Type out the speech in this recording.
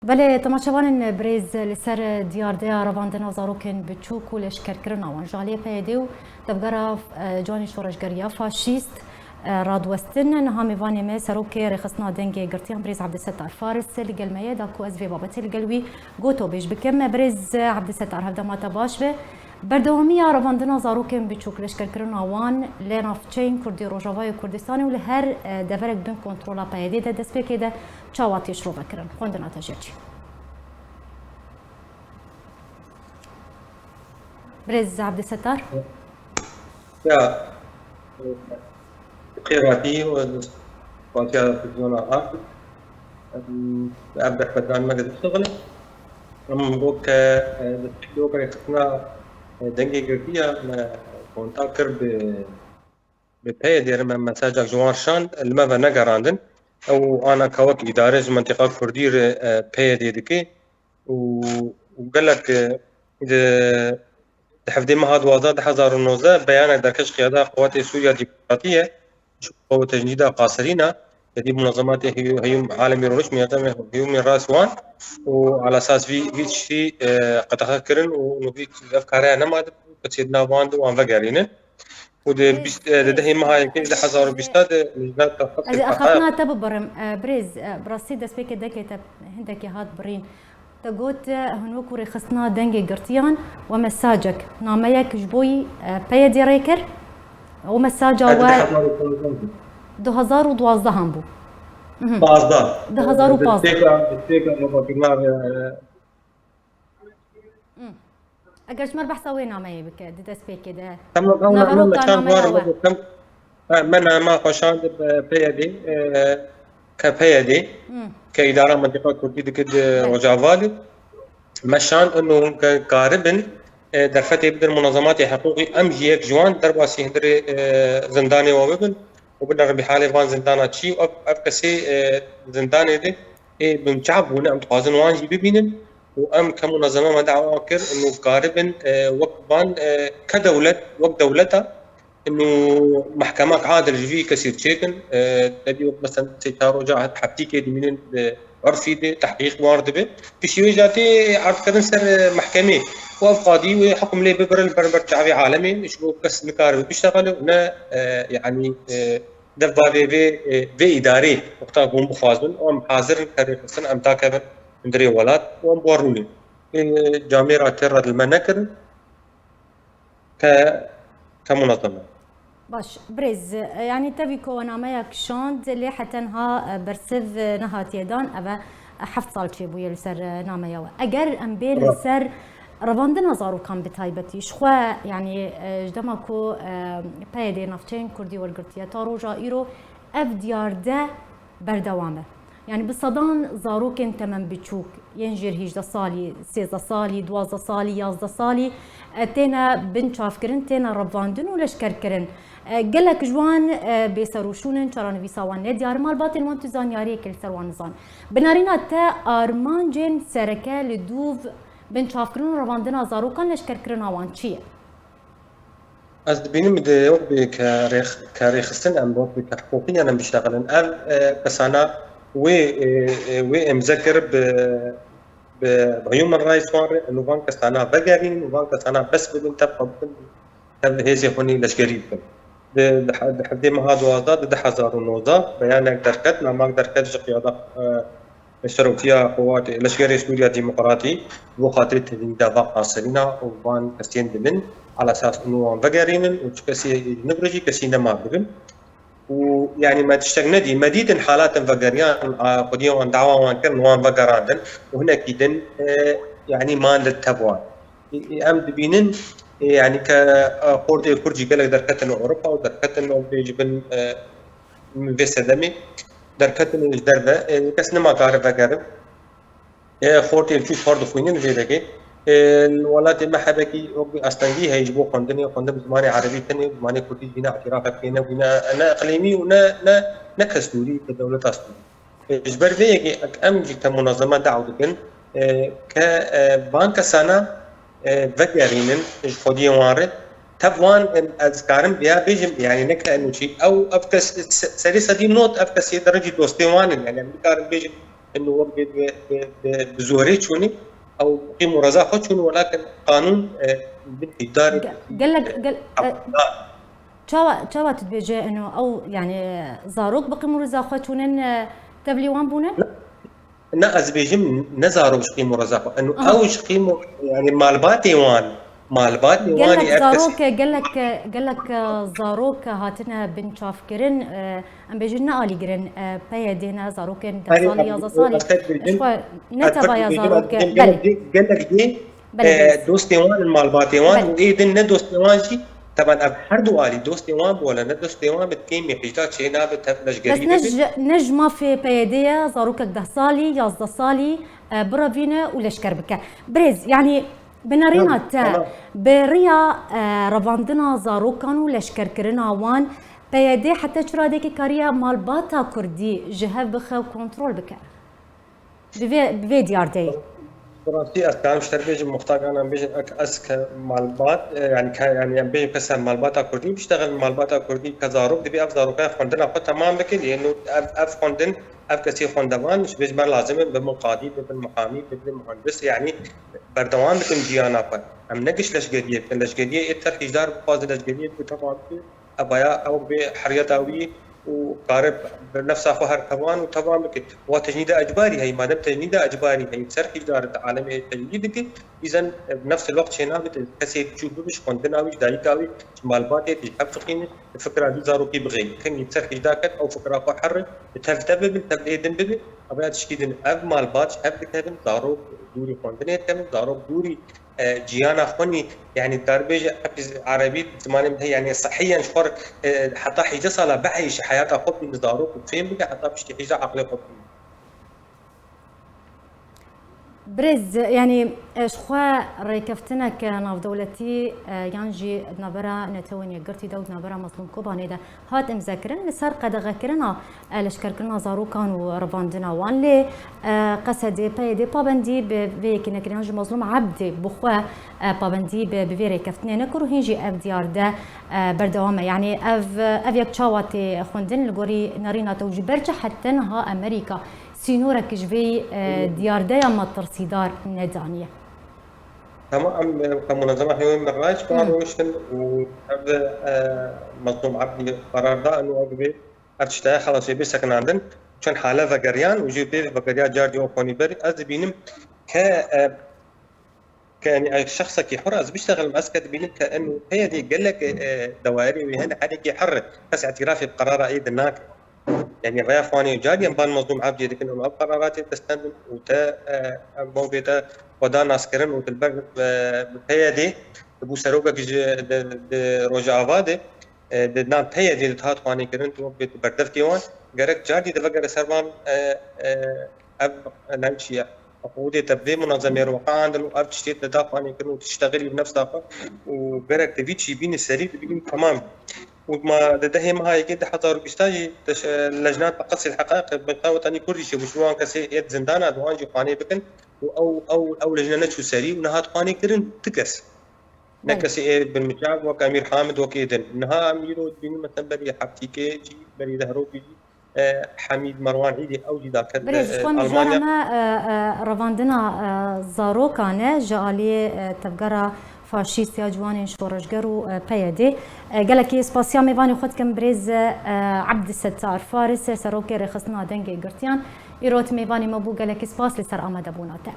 بله تماشاوان بريز لسر ديار ديا رواندنا زاروكن بتشوك ولش كركرنا وانجاليه بيديو تبقرا جواني شورشگريا فاشيست رادوستن نهامي فاني ما سروكي رخصنا دنگي قرتيان بريز عبد الستار فارس لقلمية داكو أزفي بابتي القلوي قوتو بيش بكم بريز عبد الستار هفدا ما تباش به بردوامية رواندنا زاروكن بتشوك لش كركرنا وان لنافچين كردي روجاواي كردستاني ولهر دفرق بن كنترولا بيدي ده دست بكي ده چاواتي شروع بكرن خوندنا تجيرچي بريز عبد الستار يا قيراتي وقاتيا تلفزيون عاقل أبدأ بدان ما قد اشتغل بوك دستيو كريختنا دنگي قرتيا كونتاكر بباية دير من مساجك جوار شان الماذا نقراندن أو أنا كوك إدارة منطقة كردير باية ديدكي وقال لك تحفظي ما هاد وزاد 2009 بيان دركش قيادة قوات سوريا الديمقراطية وتجنيدها قاصرين هذه منظمات هي عالمي رونش هي من راس وان وعلى اساس في شيء قد تفكرن ونبي افكارها نما تسيدنا وان وان فقارين وده ده هي ما هي كده 2020 لجنات تخصص اخذنا تببرم بريز براسي دسبيك دكه هندك هاد برين تقول هنوك ورخصنا دنجي قرتيان ومساجك ناميك جبوي بيدي ريكر ومساجا و 2012 هم بو 2015 اگرش مر بحثا وين نامي بك دس بي كده تمام كان من ما قشان بيدي كبيدي كإدارة منطقة كردية كده رجاوالي مشان إنه كقاربن درفتي بدر منظمات حقوقي أمجيك جوان درباسي هندري زنداني وابن وبدر بحالة وان زندانات شيء وأبكسي زنداني دي بمشعب هنا أم تقازن وان جي ببينن وأم كمنظمة ما دعوا أكر إنه قاربن وقبان كدولة وقت دولتها انه محكمات عادل جوي كثير تشيكن تبي مثلا تيتارو جاء حبتيكي من عرفي دي تحقيق وارد به في شيء جاتي عرف كذا سر محكمه وقاضي وحكم لي ببرل بربر شعبي عالمي شو كس مكار بيشتغلوا هنا يعني دفع في اداري وقتها هم مخازن وام حاضر كريم سنه ام تاكبر ندري ولاد وام بوروني جامعه ترد المنكر كمنظمه باش بريز يعني تبيكو ناميك شاند اللي حتى نها برسف نهات يدان أبا حفظ صال شيء بويا لسر ناميا أجر أمبير لسر رواندنا زارو كان بتايبتي شخوا يعني جدماكو بايدي نفتين كردي والقرطية تاروجا إيرو أف ديار ده بردوامه يعني بالصدان زاروكن تمن بتشوك ينجر هيجدا صالي سيزا صالي دوازا صالي يازدا صالي تينا بنشاف كرن تينا رواندن ولش كركرن قالك جوان بيسروشونن چران ويساوان نديار مال باطن وان تزان ياري كل سروان زان بنارينا تا ارمان جن سركه لدوف بنشاف كرن رواندن زاروكن لش كركرن اوان چيه از بینیم ده وقت كاريخستن ام وقت كحقوقي انا بشتغلن ام كسانا و مذكر بهيومن رايتس وان انه وان كسانا بقارين وان كسانا بس بدون تبقى بدون هذه هوني لشكريب لحد ما هذا وزاد ده 2009 بيانك دركت ما دركت قيادة الشروطية قوات لشكري سوريا الديمقراطي وخاطر تدافع قاصرين وان كسين دمن على اساس انه وان بقارين وكسي نبرجي كسي نما بقن ويعني ما تشتغل دي مديد حالات فقريان قديم وان دعوة وان كرن وان فقراندن وهنا كيدن يعني ما للتبوان ام دبينن يعني كقورتي كورجي قالك دركتن اوروبا ودركتن بيجبن فيسا دمي دركتن دربه بس نما تعرف قارب خورتي تشوف فرض خوينين فيداكي الولاد ما حبكي استنجي هيجبو قندني زماني عربي ثاني زماني كردي هنا اعترافك فينا وهنا انا اقليمي ونا كسوري كدوله سوري اجبر فيكي امجي كمنظمه دعوه كبنك سنه فقرينن خودي وارد تبوان اذكارم بها بيجم يعني نك انه شيء او افكس سري سدي نوت افكس درجه دوستي وان يعني بكار بيجم انه بزوري شوني او قيموا رزاقه شوني، ولكن قانون بالاداره قال تشاوات تبيجي انه او يعني زاروك بقيموا رزاقه شونن تبلي وان بونه؟ نا از بيجم نزارو قيموا رزاقه انه اوش قيموا يعني مالباتي وان قال لك زاروك قال لك زاروك هاتنا بن شاف كرن ام بيجنا الي كرن بيدنا زاروك دصالي يا زصالي شو نتبا يا زاروك قال لك دي دوستي وان المالباتي وان وايدن دوستي وان شي طبعا حردو الي دوستي وان ولا ندوستي وان بتكيمي حيجات شي نابت هفلش قريبه بس نجمه في بيديه زاروك دصالي يا زصالي برافينا ولشكر بك بريز يعني بنارينا تا بريا رفاندنا زاروكان ولشكر كرنا وان بيدي حتى شرادك كاريا مالباتا كردي جهه بخو كنترول بك بفي ديار دي براسي اسكان مشتربيج مختار انا بيجي اسك مالبات يعني بيجي كسر مالباتا كردي بيشتغل مالباتا كردي كزاروك دبي افزاروكا فندنا خو تمام بك لانه اف فندن اف كسي فندوان بيج ما لازم بالمقاضي بالمحامي بالمهندس يعني بردوان بكم ديانا فن ام نقش لشقديه لشقديه اتر حجار بفاز لشقديه طبعا ابايا او بحريتاوي وقارب بنفس اخو هركبان وطبعا بك وتجنيد اجباري هي ما دام تجنيد اجباري هي سر اداره عالمي تجنيد اذا بنفس الوقت هنا كسي تشوف مش كونتناوي دايكاوي مالباتي تحققين الفكره دي زارو كي بغي كان يتسر حداكت او فكره اخو حر تلتبب تبعيدن ببي ابيات تشكيدن اب مالبات اب كتابن زارو دوري كونتنيت كم زارو دوري جيانا خوني يعني الدربيج عربي زمان يعني صحيا شفر حتى حيجه صلا بعيش حياته خب مزدارو فين بقى حتى بشتي حيجه عقلي خب برز يعني شخوا ريكفتنا كناف دولتي يانجي نبرا نتوني قرتي داود نبرا مظلوم كوباني ده هات مذاكرن لسر قد غكرنا لشكركنا زارو كان ورفاندنا وان لي قصدي بايدي بابندي بيك انك يانجي مظلوم عبدي بخوا بابندي بفي ريكفتنا نكرو هيجي اف ديار ده بردوامه يعني اف يك تشاواتي خوندن الغوري نارينا توجي برجع حتى نها امريكا سينورا كجبي ديار دايا ما ترصيدار ندانية تمام كمنظمة حيوان مراج باروشن وهذا مظلوم عبدي قرار ده انه اجبي ارتشتاي خلاص يبي سكن عندن كان حالة فقريان وجيبي فقريان جاردي اوفوني بري از بينم كان شخص كي حر از بيشتغل ماسكت بينم كانه هي دي قال لك دوائري وهنا حد كي حر بس اعترافي بقرار ايد الناك يعني غير فاني جاد ينبان مظلوم عبدي لكن انه قراراتي تستند وتا موجوده ودا ناسكرن وتلبر بهيدي ابو سروقك روجا افادي دنا هيدي تهات فاني كرن تو بردف كيوان غيرك جادي دفقر سربان اب نمشي عقودي تبدي منظمه روقا عندنا اب تشتيت تدافعني كرن تشتغلي بنفس طاقه وغيرك تبيتشي بين السرير بين تمام وما ده ما هاي كده حضر بيستاجي لجنات تقصي الحقائق بتاوت اني كل شيء وشوان كسي يد زندانه دوان جو قاني بكن او لجنه نشو سري ونهات قاني كرن تكس نكسي بالمجاب وكامير حامد وكيدن انها اميرو بين مثلا بري حبتي كي بري دهرو بيجي حميد مروان عيدي او جي ذاك المانيا ما رفاندنا زارو كان جالي تفقرا فاشيستيا جوانين شورشجرو بيدي قالك سباسيا ميفاني خد كم بريز عبد الستار فارس سروكي رخصنا دنجي قرتيان يروت ميفاني مبو قالك سباس لسر امد ابوناته